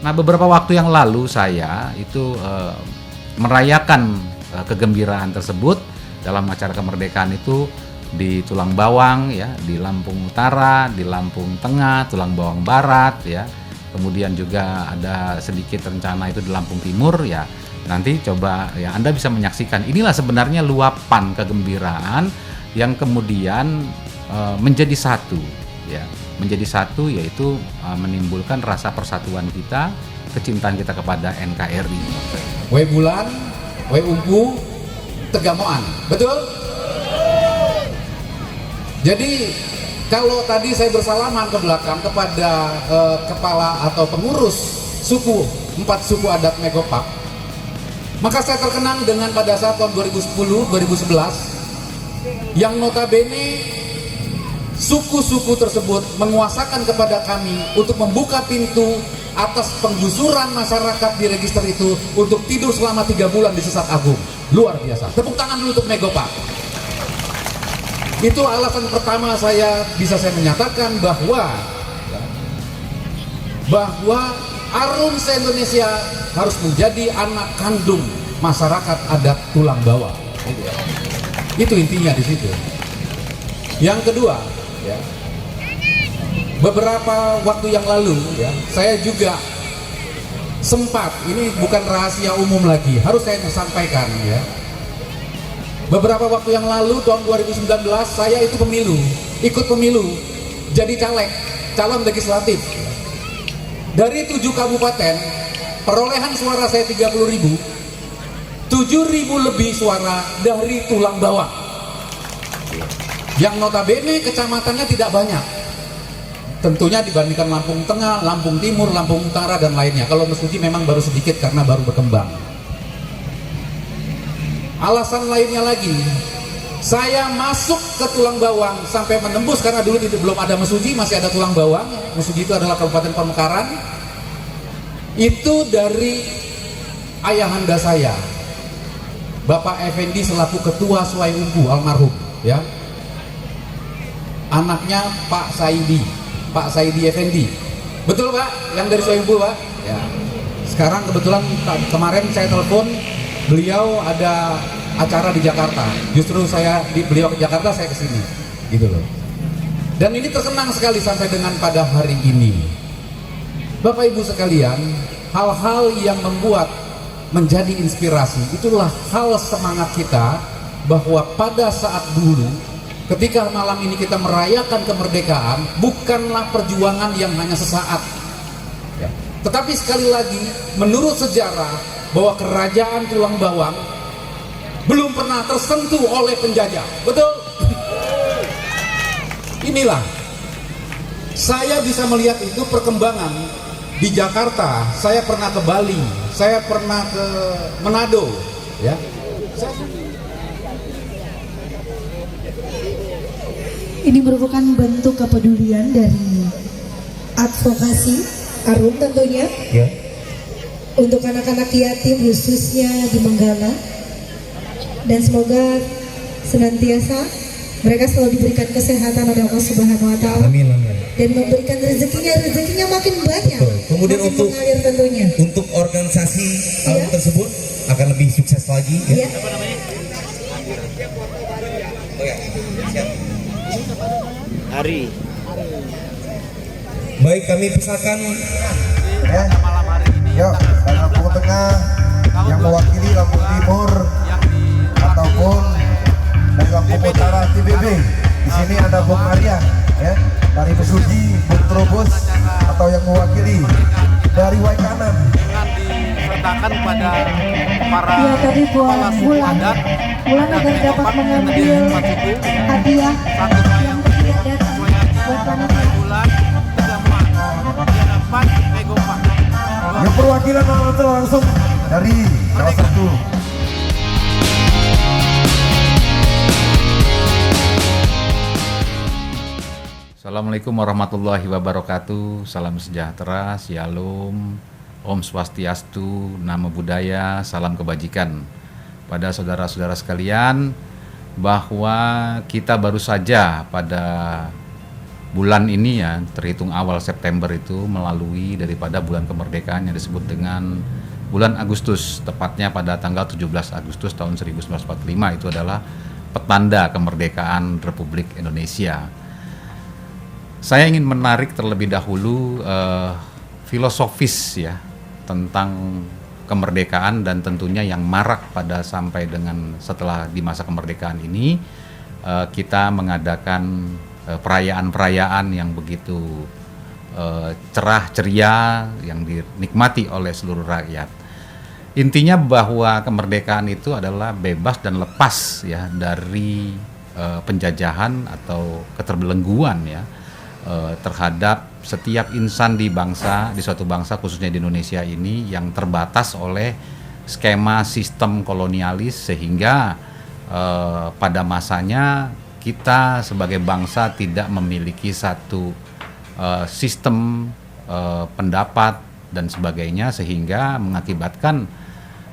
Nah, beberapa waktu yang lalu saya itu merayakan kegembiraan tersebut dalam acara kemerdekaan itu di Tulang Bawang ya, di Lampung Utara, di Lampung Tengah, Tulang Bawang Barat ya. Kemudian juga ada sedikit rencana itu di Lampung Timur ya. Nanti coba ya Anda bisa menyaksikan. Inilah sebenarnya luapan kegembiraan yang kemudian menjadi satu ya. Menjadi satu yaitu menimbulkan rasa persatuan kita, kecintaan kita kepada NKRI. We bulan, we umpu, tegamoan. Betul? Jadi kalau tadi saya bersalaman ke belakang kepada kepala atau pengurus suku, 4 suku adat Megopak, maka saya terkenang dengan pada saat tahun 2010-2011 yang notabene suku-suku tersebut menguasakan kepada kami untuk membuka pintu atas penggusuran masyarakat di register itu untuk tidur selama 3 bulan di Sesat Agung. Luar biasa. Tepuk tangan dulu untuk Megopak. Itu alasan pertama saya menyatakan bahwa Arum se-Indonesia harus menjadi anak kandung masyarakat adat Tulang Bawang. Itu intinya di situ. Yang kedua, ya, beberapa waktu yang lalu, ya, saya juga sempat, ini bukan rahasia umum lagi, harus saya sampaikan, ya. Beberapa waktu yang lalu, tahun 2019, saya itu ikut pemilu, jadi calon legislatif. Dari 7 kabupaten, perolehan suara saya 30.000, 7.000 lebih suara dari Tulang Bawang. Yang notabene kecamatannya tidak banyak. Tentunya dibandingkan Lampung Tengah, Lampung Timur, Lampung Utara, dan lainnya. Kalau Mesuji memang baru sedikit karena baru berkembang. Alasan lainnya lagi, saya masuk ke Tulang Bawang sampai menembus karena dulu belum ada Mesuji, masih ada Tulang Bawang. Mesuji itu adalah Kabupaten Pamekaran. Itu dari ayahanda saya, Bapak Effendi selaku Ketua Suai Umpu almarhum, ya. Anaknya Pak Saidi Effendi. Betul Pak, yang dari Suai Umpu Pak? Ya. Sekarang kebetulan kemarin saya telepon, beliau ada acara di Jakarta. Justru beliau ke Jakarta, saya ke sini. Gitu loh. Dan ini terkenang sekali sampai dengan pada hari ini. Bapak Ibu sekalian, hal-hal yang membuat menjadi inspirasi, itulah hal semangat kita bahwa pada saat dulu ketika malam ini kita merayakan kemerdekaan, bukanlah perjuangan yang hanya sesaat, ya. Tetapi sekali lagi, menurut sejarah, bahwa kerajaan Tulang Bawang belum pernah tersentuh oleh penjajah. Betul? Inilah, saya bisa melihat itu perkembangan di Jakarta. Saya pernah ke Bali, saya pernah ke Manado, ya. Ini merupakan bentuk kepedulian dari advokasi Arum tentunya, ya, untuk anak-anak yatim khususnya di Menggala, dan semoga senantiasa mereka selalu diberikan kesehatan oleh Allah Subhanahu wa Ta'ala. Amin, amin. Dan memberikan rezekinya makin banyak. Betul. Kemudian makin mengalir tentunya. Untuk organisasi Arum tersebut akan lebih sukses lagi, ya. Apa namanya? Oh ya, siap. Hari. Baik, kami persilakan ya, malam hari ini. Yuk, dari Lampung Tengah yang mewakili Lampung Timur ataupun dari Lampung Utara TBB. Di sini ada Bung Arya, ya, dari Mesuji, Bung Trobos, atau yang mewakili dari Waikanan. Disertakan pada para ya, tadi kepala suku adat agar dapat mengambil hadiah yang tidak datang buat panitia. bulan Tegamuan di hadapan Megopak. Yang perwakilan langsung dari salah satu. Assalamualaikum warahmatullahi wabarakatuh. Salam sejahtera, shalom, Om Swastiastu, Namo Buddhaya, salam kebajikan. Pada saudara-saudara sekalian, bahwa kita baru saja pada bulan ini ya, terhitung awal September itu melalui daripada bulan kemerdekaan yang disebut dengan bulan Agustus, tepatnya pada tanggal 17 Agustus tahun 1945 itu adalah petanda kemerdekaan Republik Indonesia. Saya ingin menarik terlebih dahulu filosofis ya tentang kemerdekaan dan tentunya yang marak pada sampai dengan setelah di masa kemerdekaan ini kita mengadakan perayaan-perayaan yang begitu cerah ceria yang dinikmati oleh seluruh rakyat. Intinya bahwa kemerdekaan itu adalah bebas dan lepas ya dari penjajahan atau keterbelengguan ya terhadap setiap insan di suatu bangsa khususnya di Indonesia ini yang terbatas oleh skema sistem kolonialis sehingga pada masanya kita sebagai bangsa tidak memiliki satu sistem pendapat dan sebagainya sehingga mengakibatkan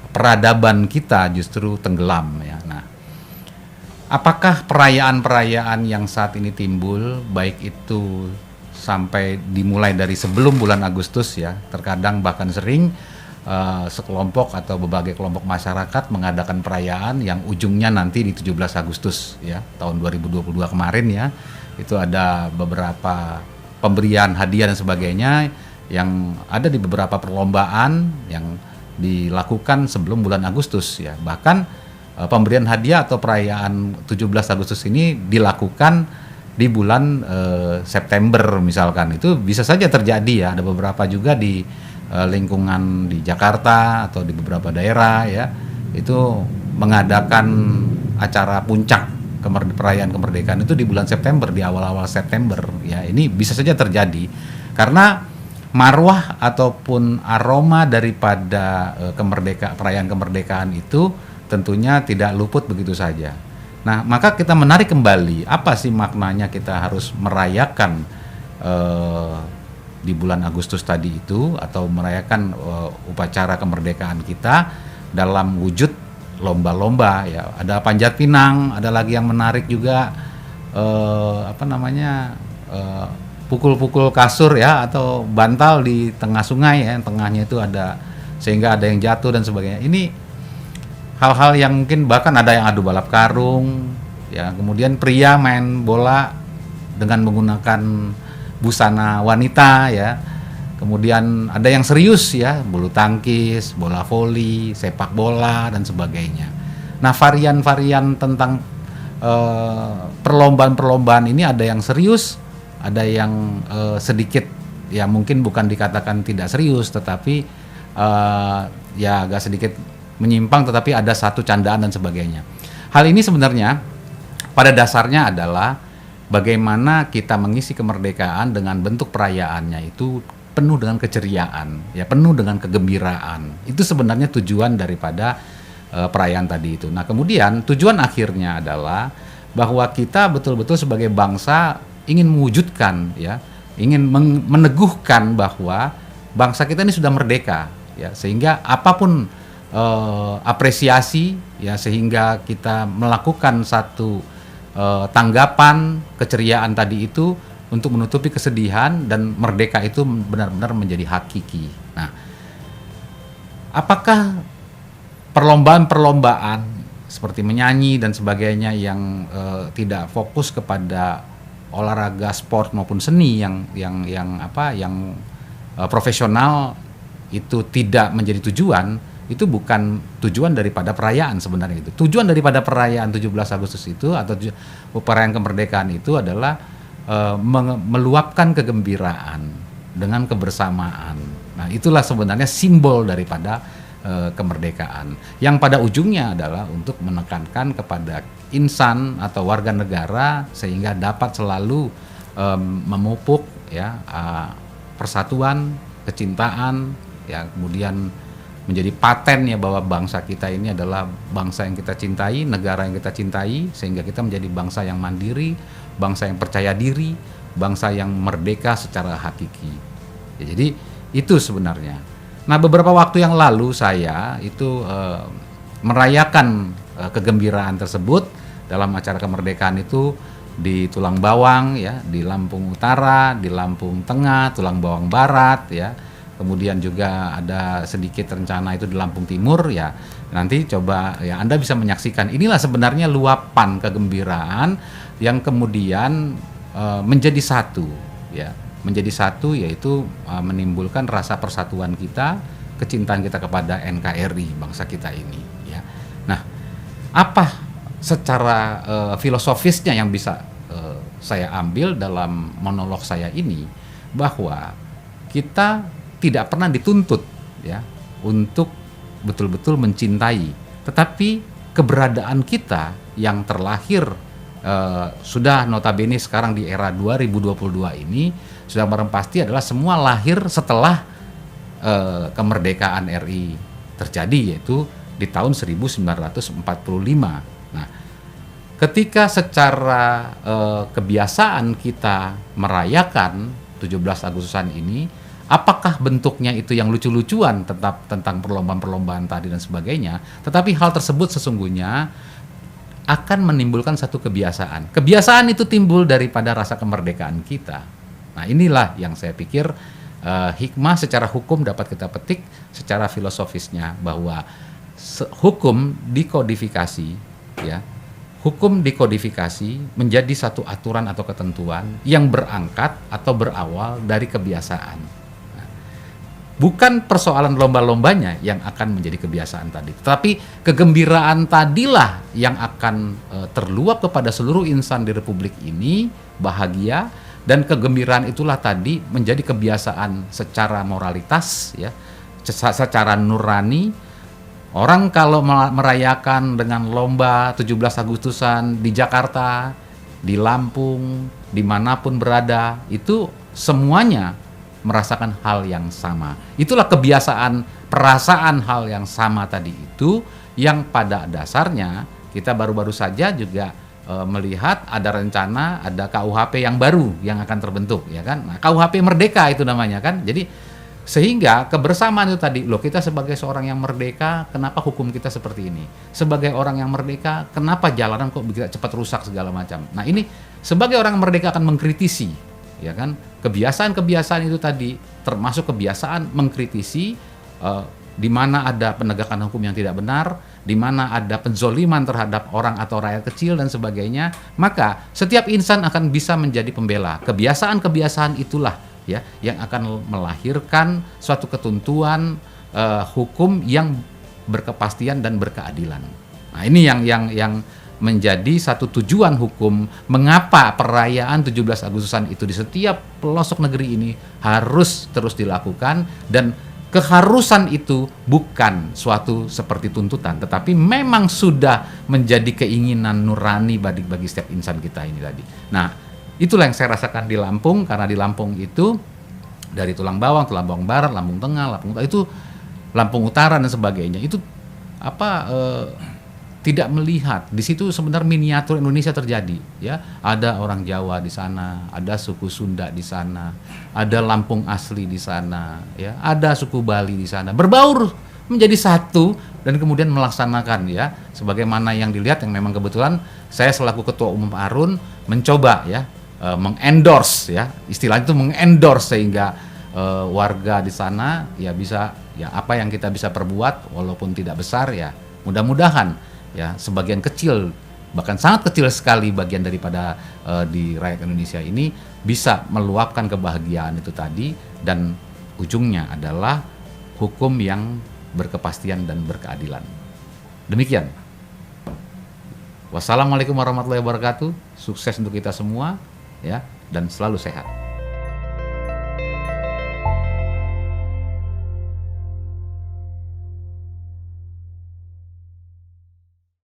peradaban kita justru tenggelam ya. Nah, apakah perayaan-perayaan yang saat ini timbul, baik itu sampai dimulai dari sebelum bulan Agustus ya, terkadang bahkan sering sekelompok atau berbagai kelompok masyarakat mengadakan perayaan yang ujungnya nanti di 17 Agustus ya, tahun 2022 kemarin ya, itu ada beberapa pemberian hadiah dan sebagainya yang ada di beberapa perlombaan yang dilakukan sebelum bulan Agustus ya. Bahkan pemberian hadiah atau perayaan 17 Agustus ini dilakukan di bulan September misalkan. Itu bisa saja terjadi ya. Ada beberapa juga di lingkungan di Jakarta atau di beberapa daerah ya. Itu mengadakan acara puncak perayaan kemerdekaan itu di bulan September, di awal-awal September ya. Ini bisa saja terjadi karena marwah ataupun aroma daripada perayaan kemerdekaan itu tentunya tidak luput begitu saja. Nah, maka kita menarik kembali apa sih maknanya kita harus merayakan di bulan Agustus tadi itu atau merayakan upacara kemerdekaan kita dalam wujud lomba-lomba ya. Ada panjat pinang, ada lagi yang menarik juga pukul-pukul kasur ya atau bantal di tengah sungai ya, yang tengahnya itu ada sehingga ada yang jatuh dan sebagainya. Ini hal-hal yang mungkin bahkan ada yang adu balap karung ya, kemudian pria main bola dengan menggunakan busana wanita ya, kemudian ada yang serius ya, bulu tangkis, bola voli, sepak bola dan sebagainya. Nah, varian-varian tentang perlombaan-perlombaan ini ada yang serius, ada yang sedikit ya mungkin bukan dikatakan tidak serius tetapi ya agak sedikit menyimpang tetapi ada satu candaan dan sebagainya. Hal ini sebenarnya pada dasarnya adalah bagaimana kita mengisi kemerdekaan dengan bentuk perayaannya itu penuh dengan keceriaan, ya penuh dengan kegembiraan. Itu sebenarnya tujuan daripada perayaan tadi itu. Nah, kemudian tujuan akhirnya adalah bahwa kita betul-betul sebagai bangsa ingin mewujudkan ya, ingin meneguhkan bahwa bangsa kita ini sudah merdeka ya, sehingga apapun apresiasi ya, sehingga kita melakukan satu tanggapan keceriaan tadi itu untuk menutupi kesedihan dan merdeka itu benar-benar menjadi hakiki. Nah, apakah perlombaan-perlombaan seperti menyanyi dan sebagainya yang tidak fokus kepada olahraga, sport maupun seni yang profesional itu tidak menjadi tujuan? Itu bukan tujuan daripada perayaan sebenarnya itu. Tujuan daripada perayaan 17 Agustus itu atau perayaan kemerdekaan itu adalah meluapkan kegembiraan dengan kebersamaan. Nah, itulah sebenarnya simbol daripada kemerdekaan. Yang pada ujungnya adalah untuk menekankan kepada insan atau warga negara sehingga dapat selalu memupuk ya persatuan, kecintaan ya, kemudian menjadi paten ya bahwa bangsa kita ini adalah bangsa yang kita cintai, negara yang kita cintai, sehingga kita menjadi bangsa yang mandiri, bangsa yang percaya diri, bangsa yang merdeka secara hakiki. Ya, jadi itu sebenarnya. Nah, beberapa waktu yang lalu saya itu merayakan kegembiraan tersebut dalam acara kemerdekaan itu di Tulang Bawang ya, di Lampung Utara, di Lampung Tengah, Tulang Bawang Barat ya. Kemudian juga ada sedikit rencana itu di Lampung Timur ya. Nanti coba ya Anda bisa menyaksikan, inilah sebenarnya luapan kegembiraan yang kemudian menjadi satu ya. Menjadi satu yaitu menimbulkan rasa persatuan kita, kecintaan kita kepada NKRI bangsa kita ini ya. Nah, apa secara filosofisnya yang bisa saya ambil dalam monolog saya ini, bahwa kita tidak pernah dituntut ya untuk betul-betul mencintai, tetapi keberadaan kita yang terlahir sudah notabene sekarang di era 2022 ini sudah barang pasti adalah semua lahir setelah kemerdekaan RI terjadi, yaitu di tahun 1945. Nah, ketika secara kebiasaan kita merayakan 17 Agustusan ini, apakah bentuknya itu yang lucu-lucuan tetap tentang perlombaan-perlombaan tadi dan sebagainya, tetapi hal tersebut sesungguhnya akan menimbulkan satu kebiasaan. Kebiasaan itu timbul daripada rasa kemerdekaan kita. Nah, inilah yang saya pikir hikmah secara hukum dapat kita petik secara filosofisnya, bahwa hukum dikodifikasi ya. Hukum dikodifikasi menjadi satu aturan atau ketentuan yang berangkat atau berawal dari kebiasaan. Nah, bukan persoalan lomba-lombanya yang akan menjadi kebiasaan tadi, tetapi kegembiraan tadilah yang akan terluap kepada seluruh insan di Republik ini, bahagia, dan kegembiraan itulah tadi menjadi kebiasaan secara moralitas ya, secara nurani. Orang kalau merayakan dengan lomba 17 Agustusan di Jakarta, di Lampung, dimanapun berada, itu semuanya merasakan hal yang sama. Itulah kebiasaan, perasaan hal yang sama tadi itu, yang pada dasarnya kita baru-baru saja juga melihat ada rencana, ada KUHP yang baru yang akan terbentuk, ya kan? Nah, KUHP Merdeka itu namanya kan. Jadi sehingga kebersamaan itu tadi, loh, kita sebagai seorang yang merdeka, kenapa hukum kita seperti ini? Sebagai orang yang merdeka, kenapa jalanan kok begitu cepat rusak segala macam? Nah, ini sebagai orang merdeka akan mengkritisi, ya kan? Kebiasaan-kebiasaan itu tadi, termasuk kebiasaan mengkritisi di mana ada penegakan hukum yang tidak benar, di mana ada penzoliman terhadap orang atau rakyat kecil dan sebagainya, maka setiap insan akan bisa menjadi pembela. Kebiasaan-kebiasaan itulah ya yang akan melahirkan suatu ketentuan hukum yang berkepastian dan berkeadilan. Nah, ini yang menjadi satu tujuan hukum, mengapa perayaan 17 Agustusan itu di setiap pelosok negeri ini harus terus dilakukan, dan keharusan itu bukan suatu seperti tuntutan, tetapi memang sudah menjadi keinginan nurani bagi setiap insan kita ini tadi. Nah, itulah yang saya rasakan di Lampung, karena di Lampung itu dari Tulang Bawang Barat, Lampung Tengah, Lampung Utara, itu Lampung Utara dan sebagainya, itu tidak melihat di situ sebenarnya miniatur Indonesia terjadi, ya. Ada orang Jawa di sana, ada suku Sunda di sana, ada Lampung asli di sana, ya, ada suku Bali di sana, berbaur menjadi satu dan kemudian melaksanakan, ya, sebagaimana yang dilihat, yang memang kebetulan saya selaku Ketua Umum Arun mencoba, ya, mengendorse, ya, istilahnya itu mengendorse, sehingga warga di sana ya bisa, ya, apa yang kita bisa perbuat walaupun tidak besar, ya, mudah-mudahan, ya, sebagian kecil, bahkan sangat kecil sekali bagian daripada di rakyat Indonesia ini bisa meluapkan kebahagiaan itu tadi, dan ujungnya adalah hukum yang berkepastian dan berkeadilan. Demikian. Wassalamualaikum warahmatullahi wabarakatuh. Sukses untuk kita semua, ya, dan selalu sehat.